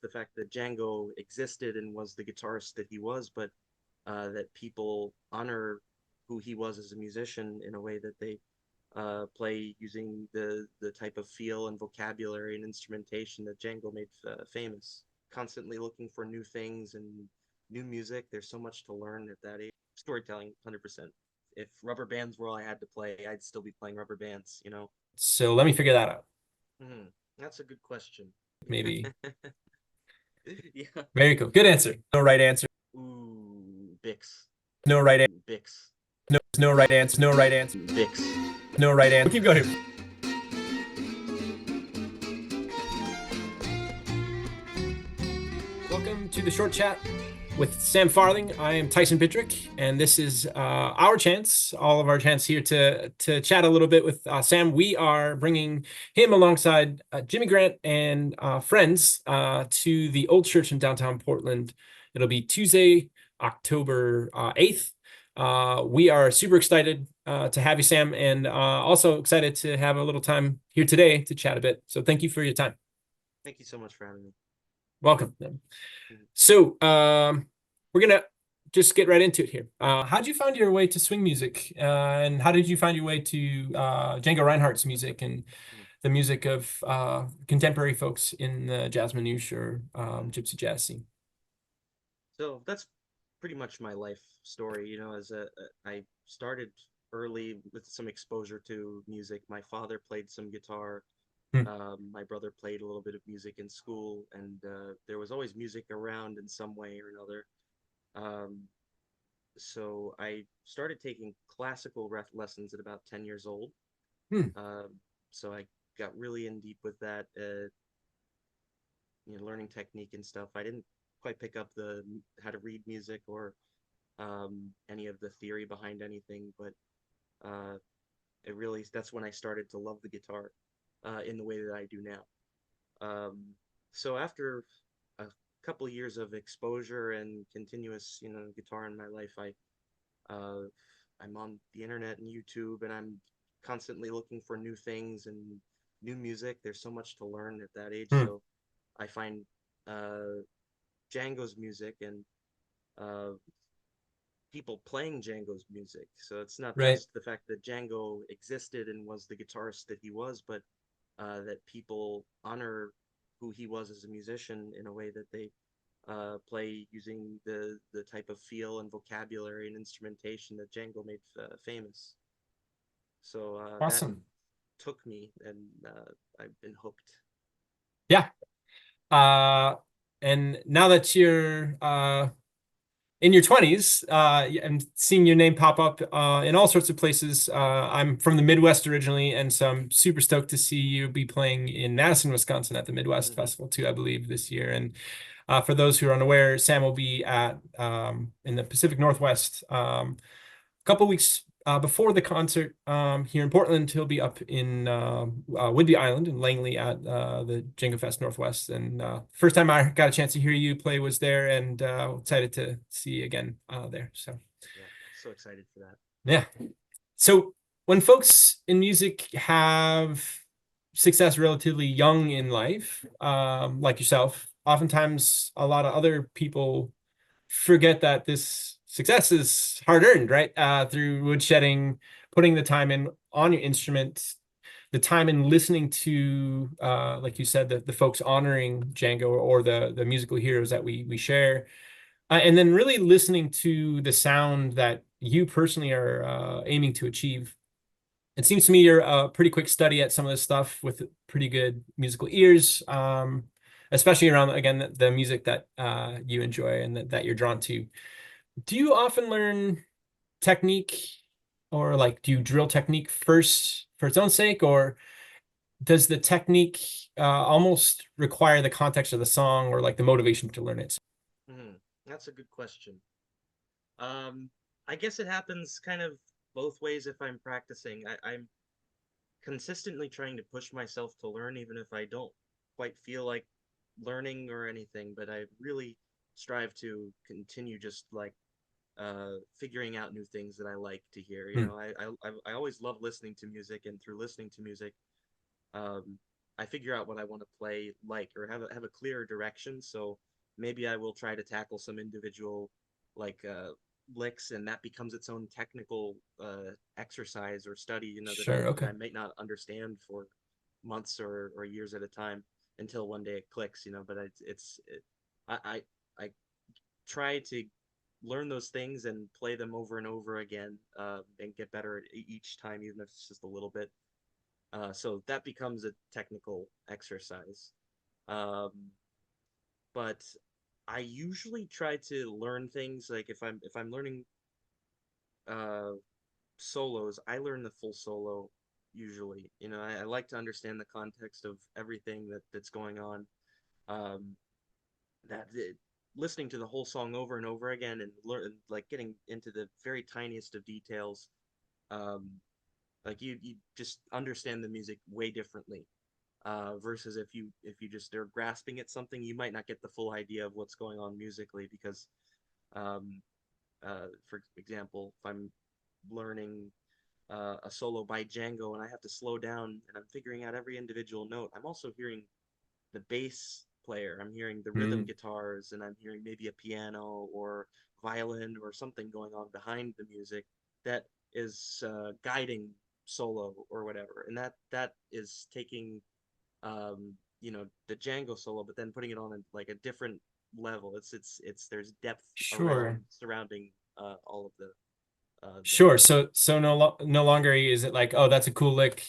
the fact that Django existed and was the guitarist that he was, but that people honor who he was as a musician in a way that they play using the type of feel and vocabulary and instrumentation that Django made famous. Constantly looking for new things and new music. There's so much to learn at that age. Storytelling, 100%. If rubber bands were all I had to play, I'd still be playing rubber bands, you know? So let me figure that out. That's a good question. Maybe. Yeah. Very cool. Good answer. No right answer. Ooh, Bix. No right answer. Bix. No right answer. No right answer. Bix. No right answer. Keep going. Welcome to the short chat with Sam Farthing. I am Tyson Bidrick, and this is our chance, all of our chance here to chat a little bit with Sam. We are bringing him alongside Jimmy Grant and friends to the Old Church in downtown Portland. It'll be Tuesday, October 8th. We are super excited to have you, Sam, and also excited to have a little time here today to chat a bit. So thank you for your time. Thank you so much for having me. Welcome. So we're going to just get right into it here. How did you find your way to swing music? And how did you find your way to Django Reinhardt's music and the music of contemporary folks in the jazz manouche or gypsy jazz scene? So that's pretty much my life story. You know, I started early with some exposure to music. My father played some guitar. My brother played a little bit of music in school, and there was always music around in some way or another. So I started taking classical lessons at about 10 years old. So I got really in deep with that, learning technique and stuff. I didn't quite pick up the how to read music or any of the theory behind anything, but that's when I started to love the guitar in the way that I do now. So after a couple of years of exposure and continuous, guitar in my life, I'm on the internet and YouTube, and I'm constantly looking for new things and new music. There's so much to learn at that age. So I find Django's music and uh, people playing Django's music. So it's not just the fact that Django existed and was the guitarist that he was, but that people honor who he was as a musician in a way that they play using the type of feel and vocabulary and instrumentation that Django made famous. So awesome. That took me, and I've been hooked. Yeah. And now that you're in your 20s, and seeing your name pop up in all sorts of places. I'm from the Midwest originally, and so I'm super stoked to see you be playing in Madison, Wisconsin at the Midwest Festival too, I believe, this year. And for those who are unaware, Sam will be at in the Pacific Northwest a couple weeks before the concert here in Portland. He'll be up in Whidbey Island in Langley at the Django Fest Northwest. And first time I got a chance to hear you play was there, and excited to see you again there. So yeah, so excited for that. Yeah. So when folks in music have success relatively young in life, like yourself, oftentimes a lot of other people forget that this success is hard earned, right? Through woodshedding, putting the time in on your instrument, the time in listening to, like you said, the folks honoring Django or the musical heroes that we share, and then really listening to the sound that you personally are aiming to achieve. It seems to me you're a pretty quick study at some of this stuff with pretty good musical ears, especially around, again, the music that you enjoy and that you're drawn to. Do you often learn technique, or like, do you drill technique first for its own sake, or does the technique almost require the context of the song or like the motivation to learn it? That's a good question. I guess it happens kind of both ways if I'm practicing. I'm consistently trying to push myself to learn, even if I don't quite feel like learning or anything, but I really strive to continue just like figuring out new things that I like to hear. I always love listening to music, and through listening to music, I figure out what I want to play like, or have a clearer direction. So maybe I will try to tackle some individual like licks, and that becomes its own technical exercise or study, Sure. that Okay. I might not understand for months or years at a time until one day it clicks. But I try to learn those things and play them over and over again, and get better at each time, even if it's just a little bit. So that becomes a technical exercise. Um, but I usually try to learn things like if I'm learning uh, solos, I learn the full solo usually. I like to understand the context of everything that's going on. Um, that it, Listening to the whole song over and over again and learn like getting into the very tiniest of details. Um, like you just understand the music way differently, versus if you just are grasping at something, you might not get the full idea of what's going on musically because, um, for example, if I'm learning a solo by Django and I have to slow down and I'm figuring out every individual note, I'm also hearing the bass player, I'm hearing the rhythm Mm, guitars, and I'm hearing maybe a piano or violin or something going on behind the music that is guiding solo or whatever, and that is taking the Django solo, but then putting it on like a different level. It's there's depth sure. around surrounding all of the Sure. So no longer is it like, oh, that's a cool lick.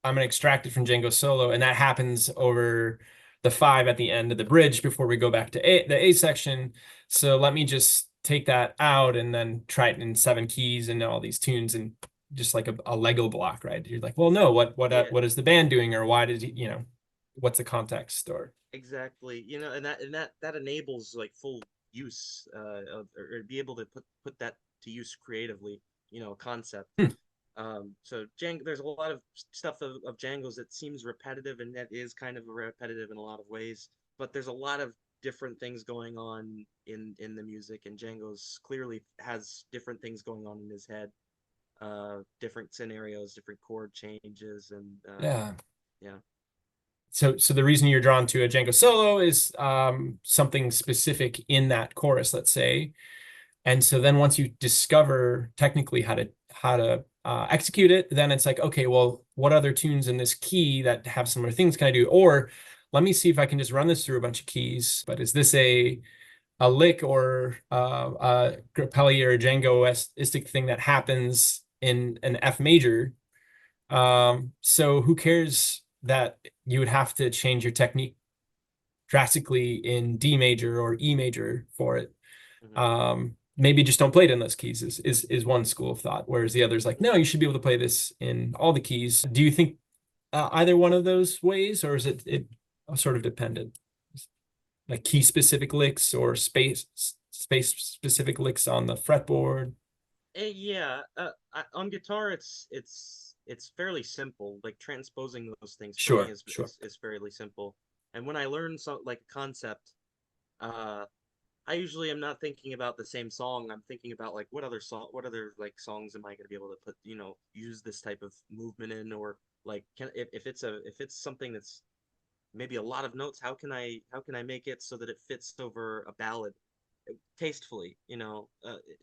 I'm gonna extract it from Django solo, and that happens over the five at the end of the bridge before we go back to the A section. So let me just take that out and then try it in seven keys and all these tunes and just like a Lego block, right? You're like, well, no, Yeah, what is the band doing, or why did he, what's the context or exactly. And that enables like full use, or be able to put that to use creatively. Concept. hmm, So Django, there's a lot of stuff of Django's that seems repetitive, and that is kind of repetitive in a lot of ways. But there's a lot of different things going on in the music, and Django's clearly has different things going on in his head, different scenarios, different chord changes, and yeah. yeah. So the reason you're drawn to a Django solo is something specific in that chorus, let's say. And so then once you discover technically how to execute it, then it's like, okay, well, what other tunes in this key that have similar things can I do? Or let me see if I can just run this through a bunch of keys. But is this a lick or a Grappelli or a Djangoistic thing that happens in an F major? So who cares that you would have to change your technique drastically in D major or E major for it? Hmm. Maybe just don't play it in those keys is one school of thought, whereas the other is like, no, you should be able to play this in all the keys. Do you think either one of those ways, or is it sort of dependent, like key specific licks or space specific licks on the fretboard? Yeah, on guitar, it's fairly simple. Like transposing those things for me Sure, is sure. is is fairly simple. And when I learn some like a concept, uh, I usually am not thinking about the same song. I'm thinking about like what other like songs am I going to be able to put, use this type of movement in, or like if it's something that's maybe a lot of notes, how can I make it so that it fits over a ballad tastefully,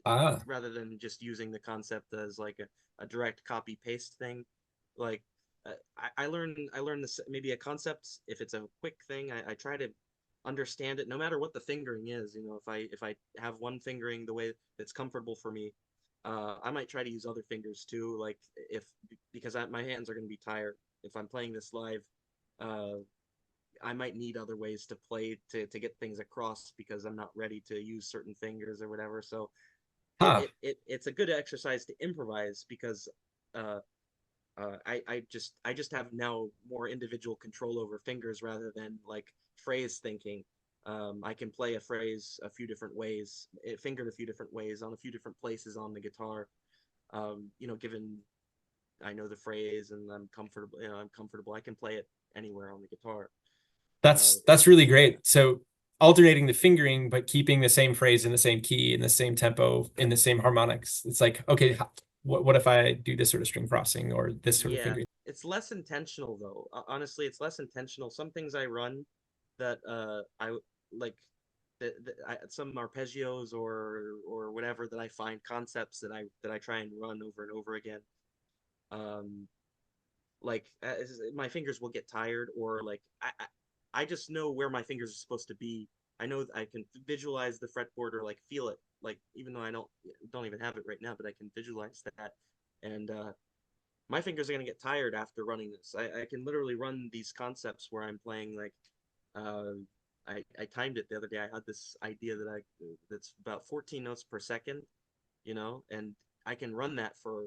Ah, rather than just using the concept as like a direct copy paste thing. Like I learn this maybe a concept. If it's a quick thing, I try to understand it no matter what the fingering is. If I have one fingering the way that's comfortable for me, I might try to use other fingers too. Like if because my hands are going to be tired if I'm playing this live. uh I might need other ways to play to get things across because I'm not ready to use certain fingers or whatever. So huh. it's a good exercise to improvise because uh, I just have now more individual control over fingers rather than like phrase thinking. I can play a phrase a few different ways, fingered a few different ways on a few different places on the guitar. Given I know the phrase and I'm comfortable. I can play it anywhere on the guitar. It That's really great. So alternating the fingering, but keeping the same phrase in the same key, in the same tempo, in the same harmonics. It's like, okay, what if I do this sort of string crossing or this sort of Yeah, fingering? it's less intentional though. Honestly, it's less intentional. Some things I run that I like some arpeggios or whatever that I find concepts that I try and run over and over again. Um, like my fingers will get tired, or like I just know where my fingers are supposed to be. I know I can visualize the fretboard or like feel it, like even though I don't even have it right now, but I can visualize that. And my fingers are gonna get tired after running this. I can literally run these concepts where I'm playing like uh I timed it the other day. I had this idea that's about 14 notes per second, and I can run that for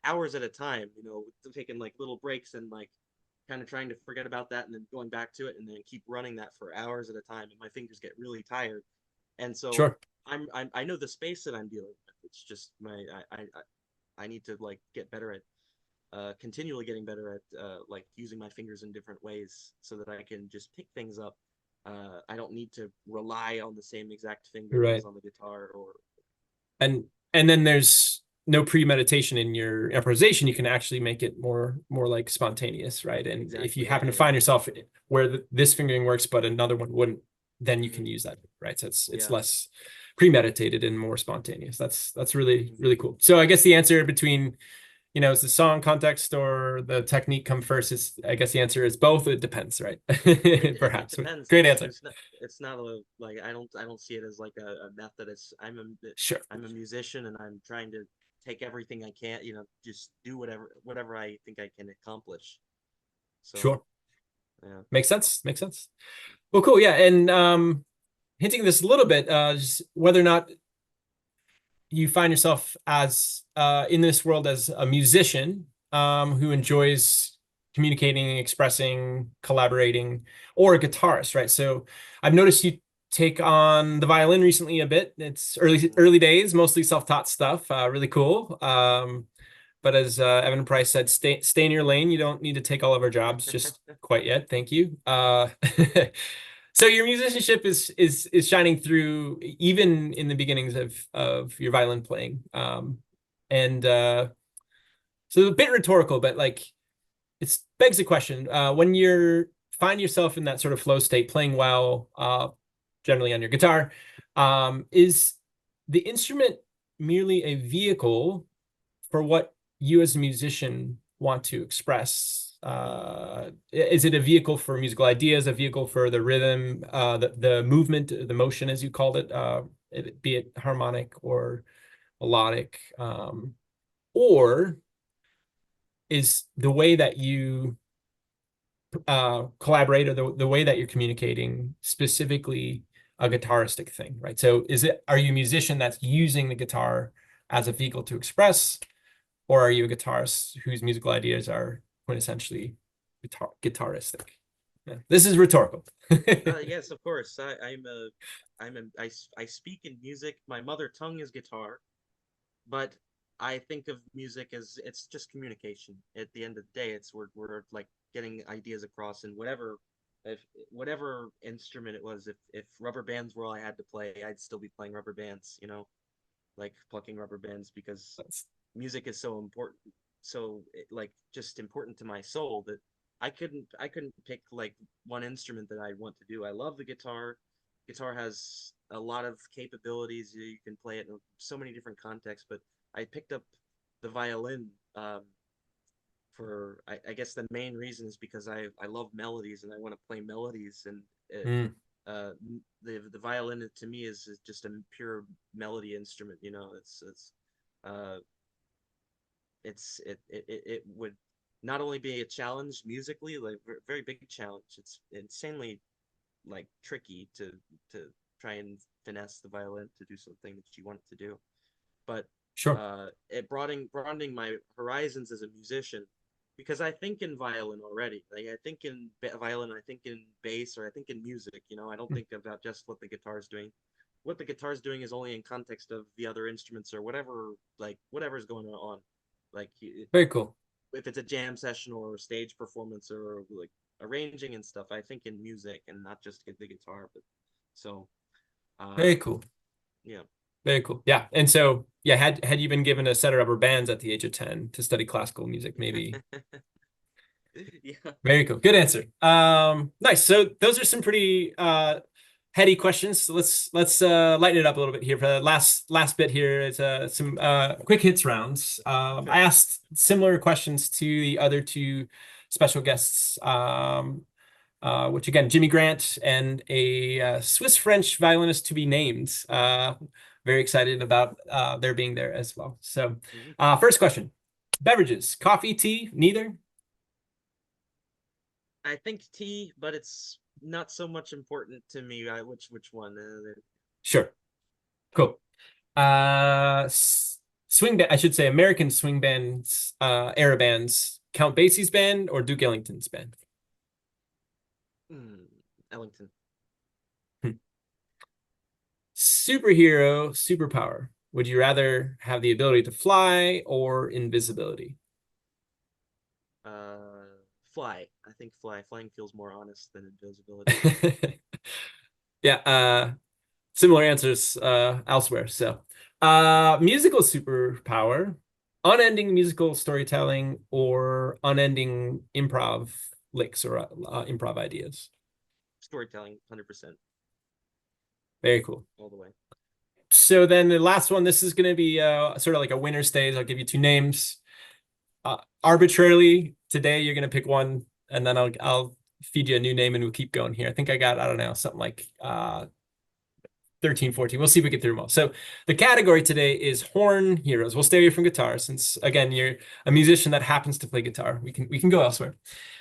hours at a time, taking like little breaks and like kind of trying to forget about that and then going back to it and then keep running that for hours at a time, and my fingers get really tired. And so Sure. I know the space that I'm dealing with. It's just I need to like get better at continually getting better at like using my fingers in different ways so that I can just pick things up. I don't need to rely on the same exact finger Right. as on the guitar or And then there's no premeditation in your improvisation. You can actually make it more like spontaneous, right? And if you exactly. happen to find yourself where this fingering works but another one wouldn't, then you Mm-hmm. can use that, right? So it's Yeah. less premeditated and more spontaneous. That's really Mm-hmm. really cool. So I guess the answer between, is the song context or the technique come first? Is, I guess the answer is both. It depends, right? It Perhaps. depends. Great answer. It's not a like I don't see it as like a method. It's Sure. I'm a musician and I'm trying to take everything I can, just do whatever I think I can accomplish. So Sure. yeah. Makes sense. Makes sense. Well, cool. Yeah. And hinting this a little bit, just whether or not you find yourself as in this world as a musician who enjoys communicating, expressing, collaborating, or a guitarist, right? So I've noticed you take on the violin recently a bit. It's Mhm. early days, mostly self-taught stuff. Really cool. But as Evan Price said, stay in your lane. You don't need to take all of our jobs just quite yet. Thank you. So your musicianship is shining through even in the beginnings of your violin playing. And so a bit rhetorical, but like it begs the question, when you're find yourself in that sort of flow state, playing well, generally on your guitar, is the instrument merely a vehicle for what you as a musician want to express? Is it a vehicle for musical ideas, a vehicle for the rhythm, the movement, the motion, as you called it, be it harmonic or melodic, or is the way that you collaborate or the way that you're communicating specifically a guitaristic thing, right? So are you a musician that's using the guitar as a vehicle to express, or are you a guitarist whose musical ideas are quintessentially guitaristic? Yeah. This is rhetorical. Yes, of course. I speak in music. My mother tongue is guitar, but I think of music as it's just communication. At the end of the day, we're like getting ideas across in if whatever instrument it was. If rubber bands were all I had to play, I'd still be playing rubber bands, like plucking rubber bands because That's music is so important, like just important to my soul that I couldn't pick like one instrument that I want to do. I love the guitar. Guitar has a lot of capabilities. You can play it in so many different contexts, but I picked up the violin for I guess the main reason is because I love melodies and I want to play melodies, and mm, the violin to me is just a pure melody instrument. Uh, it would not only be a challenge musically, like very big challenge. It's insanely like tricky to try and finesse the violin to do something that you want it to do. But sure. it broadening my horizons as a musician, because I think in violin already. Like I think in violin, I think in bass, or I think in music. I don't think about just what the guitar is doing. What the guitar is doing is only in context of the other instruments or whatever, like whatever's going on. Like Very cool. if it's a jam session or a stage performance or like arranging and stuff, I think in music and not just the guitar. But so, uh, Very cool. yeah. Very cool. Yeah. And so, yeah, had you been given a set of rubber bands at the age of 10 to study classical music, maybe. Yeah. Very cool. Good answer. Nice. So those are some pretty heady questions. So let's lighten it up a little bit here. For the last bit here is some quick hits rounds. Okay. I asked similar questions to the other two special guests, which again, Jimmy Grant and a Swiss-French violinist to be named. Very excited about their being there as well. So, Mhm. first question: beverages, coffee, tea, neither. I think tea, but it's not so much important to me. Which one? Sure, cool. Swing band, I should say, American swing bands, era bands. Count Basie's band or Duke Ellington's band? Hmm, Ellington. Hmm. Superhero, superpower. Would you rather have the ability to fly or invisibility? Fly. I think fly. Flying feels more honest than invisibility. Yeah, similar answers elsewhere. So, musical superpower, unending musical storytelling, or unending improv licks or improv ideas. Storytelling, 100%, Very cool. all the way. So then the last one, this is going to be sort of like a winner stays. I'll give you two names. Arbitrarily today, you're going to pick one, and then I'll feed you a new name, and we'll keep going here. I think I got, I don't know, something like 13, 14. We'll see if we get through them all. So the category today is horn heroes. We'll stay away from guitar since, again, you're a musician that happens to play guitar. We can go elsewhere.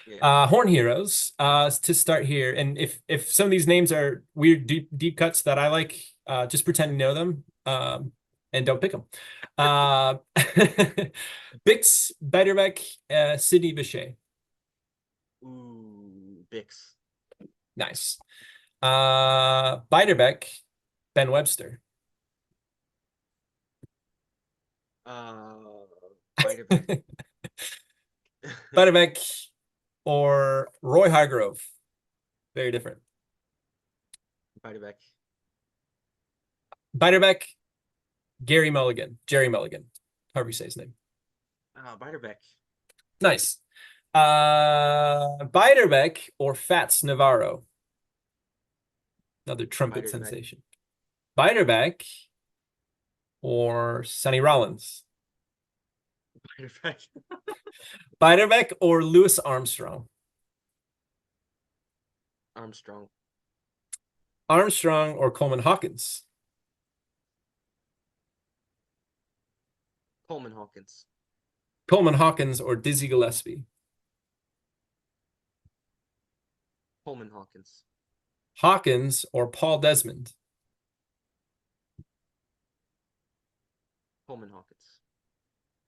Yeah. Horn heroes to start here. And if some of these names are weird deep cuts that I like, just pretend to know them, and don't pick them. Bix Beiderbecke, Sidney Bechet. Ooh, Bix. Nice. Beiderbecke, Ben Webster. Beiderbecke. Beiderbecke or Roy Hargrove. Very different. Beiderbecke. Beiderbecke, Gary Mulligan, Jerry Mulligan, however you say his name. Beiderbecke. Nice. Beiderbecke or Fats Navarro. Another trumpet Beiderbecke. sensation. Beiderbecke or Sonny Rollins. Beiderbecke. Beiderbecke or Louis Armstrong. Armstrong. Armstrong or Coleman Hawkins. Coleman Hawkins. Coleman Hawkins or Dizzy Gillespie. Coleman Hawkins. Hawkins or Paul Desmond. Coleman Hawkins.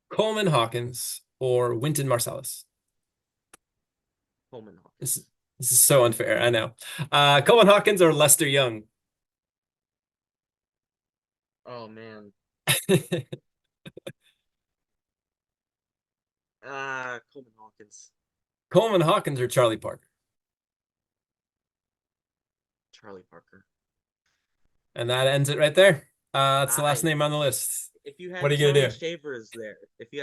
Coleman Hawkins or Wynton Marsalis. Coleman Hawkins. This is so unfair, I know. Coleman Hawkins or Lester Young. Oh man. Coleman Hawkins. Coleman Hawkins or Charlie Parker. Charlie Parker. And that ends it right there. That's the last I name on the list. If you What had are you gonna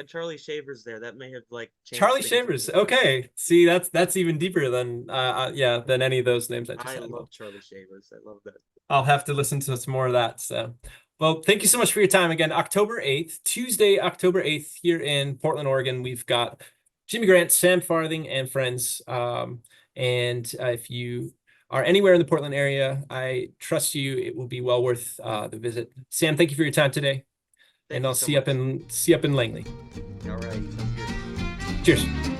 Charlie do? Shavers there, that may have like changed Charlie things a Shavers. little bit. Okay. See, that's even deeper than yeah, than any of those names I just I had. love Well, Charlie Shavers. I love that. I'll have to listen to some more of that. So, well, thank you so much for your time again. October 8th, Tuesday, October 8th, here in Portland, Oregon. We've got Jimmy Grant, Sam Farthing, and friends. And if you are anywhere in the Portland area, I trust you. It will be well worth the visit. Sam, thank you for your time today. Thank And you I'll so see you much. up in Langley. All right. Sounds good. Cheers.